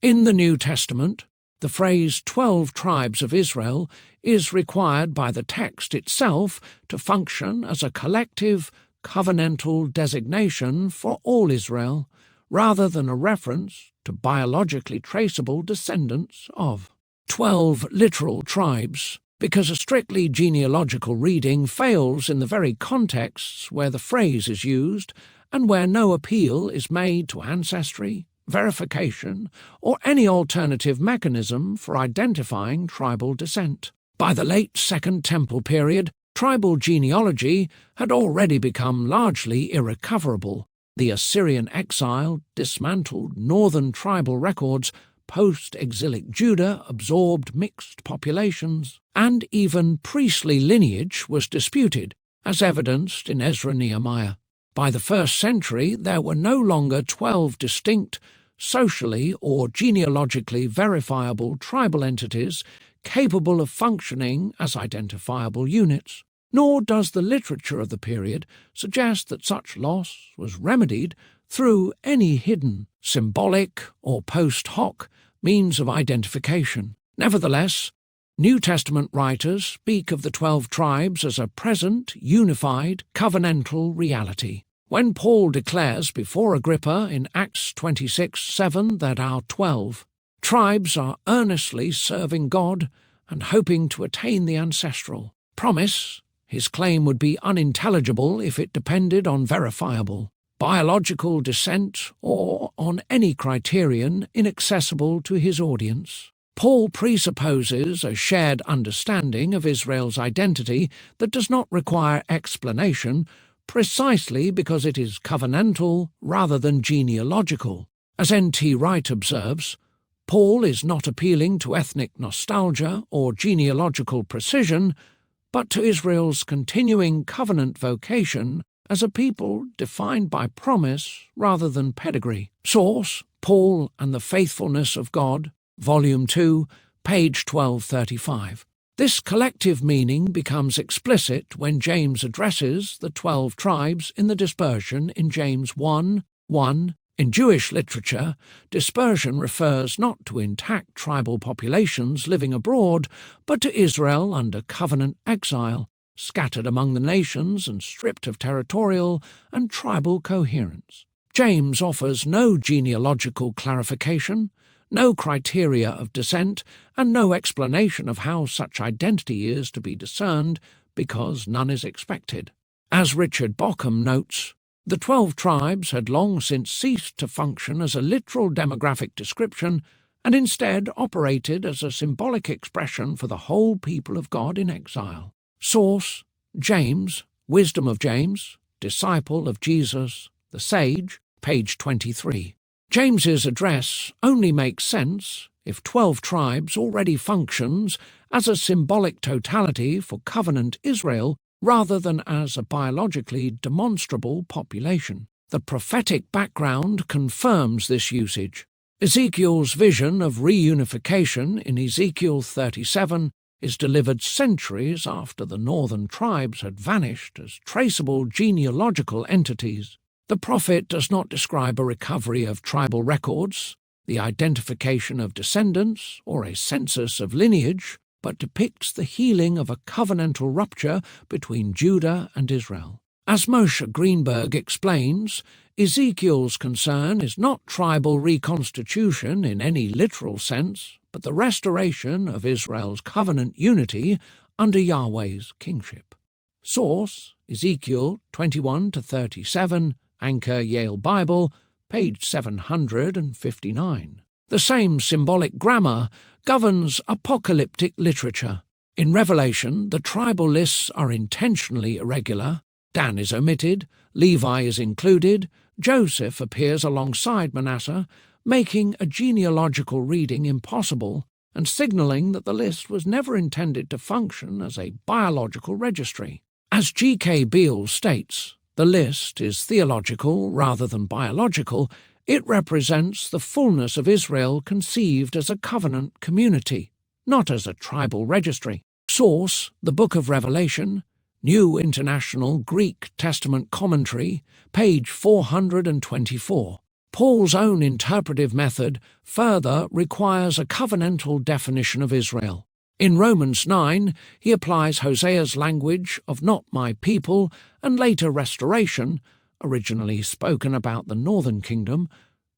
In the New Testament, the phrase 12 tribes of Israel is required by the text itself to function as a collective, covenantal designation for all Israel, rather than a reference to biologically traceable descendants of 12 literal tribes, because a strictly genealogical reading fails in the very contexts where the phrase is used and where no appeal is made to ancestry, verification, or any alternative mechanism for identifying tribal descent. By the late Second Temple period, tribal genealogy had already become largely irrecoverable. The Assyrian exile dismantled northern tribal records, post-exilic Judah absorbed mixed populations, and even priestly lineage was disputed, as evidenced in Ezra-Nehemiah. By the 1st century, there were no longer 12 distinct, socially or genealogically verifiable tribal entities capable of functioning as identifiable units, nor does the literature of the period suggest that such loss was remedied through any hidden, symbolic or post hoc means of identification. Nevertheless, New Testament writers speak of the 12 tribes as a present, unified, covenantal reality. When Paul declares before Agrippa in Acts 26:7 that our 12 tribes are earnestly serving God and hoping to attain the ancestral promise, his claim would be unintelligible if it depended on verifiable biological descent or on any criterion inaccessible to his audience. Paul presupposes a shared understanding of Israel's identity that does not require explanation, precisely because it is covenantal rather than genealogical. As N.T. Wright observes, Paul is not appealing to ethnic nostalgia or genealogical precision, but to Israel's continuing covenant vocation as a people defined by promise rather than pedigree. Source: Paul and the Faithfulness of God, Volume 2, page 1235. This collective meaning becomes explicit when James addresses the 12 tribes in the dispersion in James 1:1. In Jewish literature, dispersion refers not to intact tribal populations living abroad, but to Israel under covenant exile, scattered among the nations and stripped of territorial and tribal coherence. James offers no genealogical clarification, no criteria of descent, and no explanation of how such identity is to be discerned, because none is expected. As Richard Bockham notes, the 12 tribes had long since ceased to function as a literal demographic description and instead operated as a symbolic expression for the whole people of God in exile. Source: James, Wisdom of James, Disciple of Jesus, the Sage, page 23. James's address only makes sense if 12 tribes already functions as a symbolic totality for covenant Israel rather than as a biologically demonstrable population. The prophetic background confirms this usage. Ezekiel's vision of reunification in Ezekiel 37 is delivered centuries after the northern tribes had vanished as traceable genealogical entities. The prophet does not describe a recovery of tribal records, the identification of descendants, or a census of lineage, but depicts the healing of a covenantal rupture between Judah and Israel. As Moshe Greenberg explains, Ezekiel's concern is not tribal reconstitution in any literal sense, but the restoration of Israel's covenant unity under Yahweh's kingship. Source: Ezekiel 21-37, Anchor Yale Bible, page 759. The same symbolic grammar governs apocalyptic literature. In Revelation, the tribal lists are intentionally irregular. Dan is omitted, Levi is included, Joseph appears alongside Manasseh, making a genealogical reading impossible and signaling that the list was never intended to function as a biological registry. As G.K. Beale states, the list is theological rather than biological. It represents the fullness of Israel conceived as a covenant community, not as a tribal registry. Source: The Book of Revelation, New International Greek Testament Commentary, page 424. Paul's own interpretive method further requires a covenantal definition of Israel. In Romans 9, he applies Hosea's language of "not my people" and later restoration, originally spoken about the northern kingdom,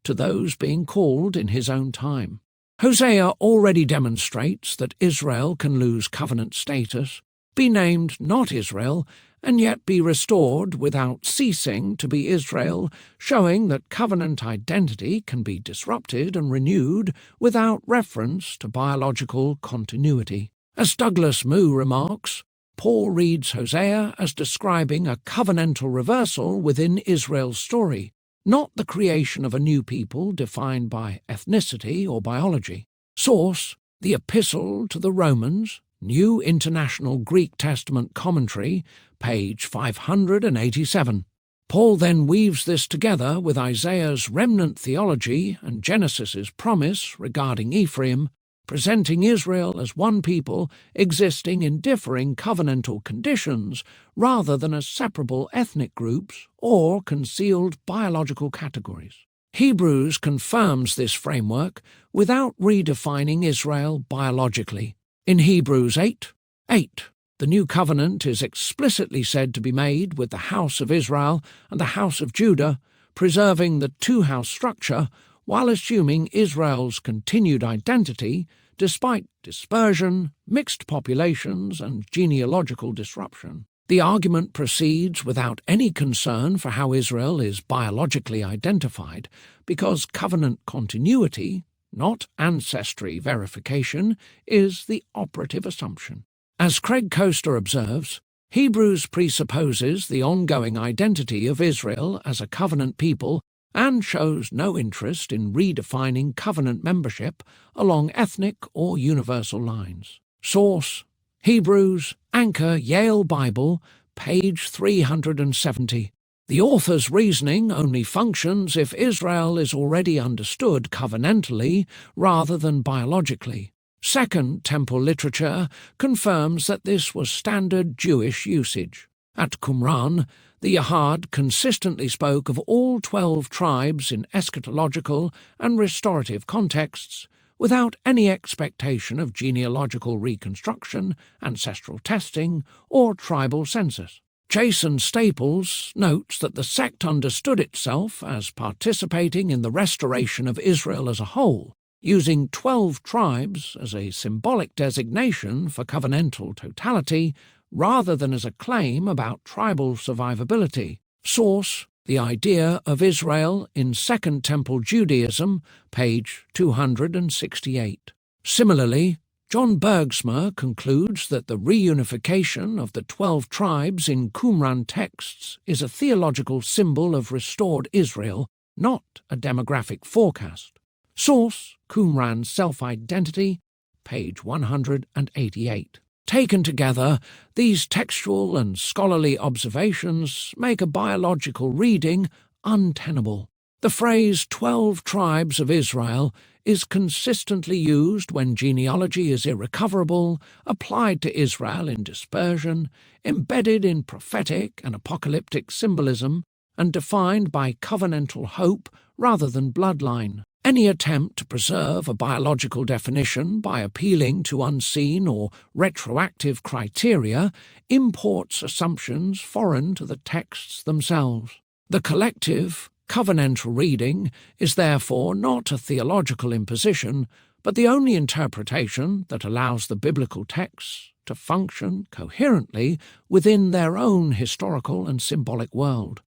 to those being called in his own time. Hosea already demonstrates that Israel can lose covenant status, be named not Israel, and yet be restored without ceasing to be Israel, showing that covenant identity can be disrupted and renewed without reference to biological continuity. As Douglas Moo remarks, Paul reads Hosea as describing a covenantal reversal within Israel's story, not the creation of a new people defined by ethnicity or biology. Source: the Epistle to the Romans, New International Greek Testament Commentary, page 587. Paul then weaves this together with Isaiah's remnant theology and Genesis's promise regarding Ephraim, presenting Israel as one people existing in differing covenantal conditions rather than as separable ethnic groups or concealed biological categories. Hebrews confirms this framework without redefining Israel biologically. In Hebrews 8:8, the new covenant is explicitly said to be made with the house of Israel and the house of Judah, preserving the two-house structure while assuming Israel's continued identity despite dispersion, mixed populations, and genealogical disruption. The argument proceeds without any concern for how Israel is biologically identified, because covenant continuity, not ancestry verification, is the operative assumption. As Craig Coaster observes, Hebrews presupposes the ongoing identity of Israel as a covenant people and shows no interest in redefining covenant membership along ethnic or universal lines. Source: Hebrews, Anchor, Yale Bible, page 370. The author's reasoning only functions if Israel is already understood covenantally rather than biologically. Second Temple literature confirms that this was standard Jewish usage. At Qumran, the Yahad consistently spoke of all 12 tribes in eschatological and restorative contexts, without any expectation of genealogical reconstruction, ancestral testing, or tribal census. Jason Staples notes that the sect understood itself as participating in the restoration of Israel as a whole, using 12 tribes as a symbolic designation for covenantal totality, rather than as a claim about tribal survivability. Source: The Idea of Israel in Second Temple Judaism, page 268. Similarly, John Bergsma concludes that the reunification of the 12 tribes in Qumran texts is a theological symbol of restored Israel, not a demographic forecast. Source: Qumran Self-Identity, page 188. Taken together, these textual and scholarly observations make a biological reading untenable. The phrase 12 tribes of Israel is consistently used when genealogy is irrecoverable, applied to Israel in dispersion, embedded in prophetic and apocalyptic symbolism, and defined by covenantal hope rather than bloodline. Any attempt to preserve a biological definition by appealing to unseen or retroactive criteria imports assumptions foreign to the texts themselves. The collective, covenantal reading is therefore not a theological imposition, but the only interpretation that allows the biblical texts to function coherently within their own historical and symbolic world.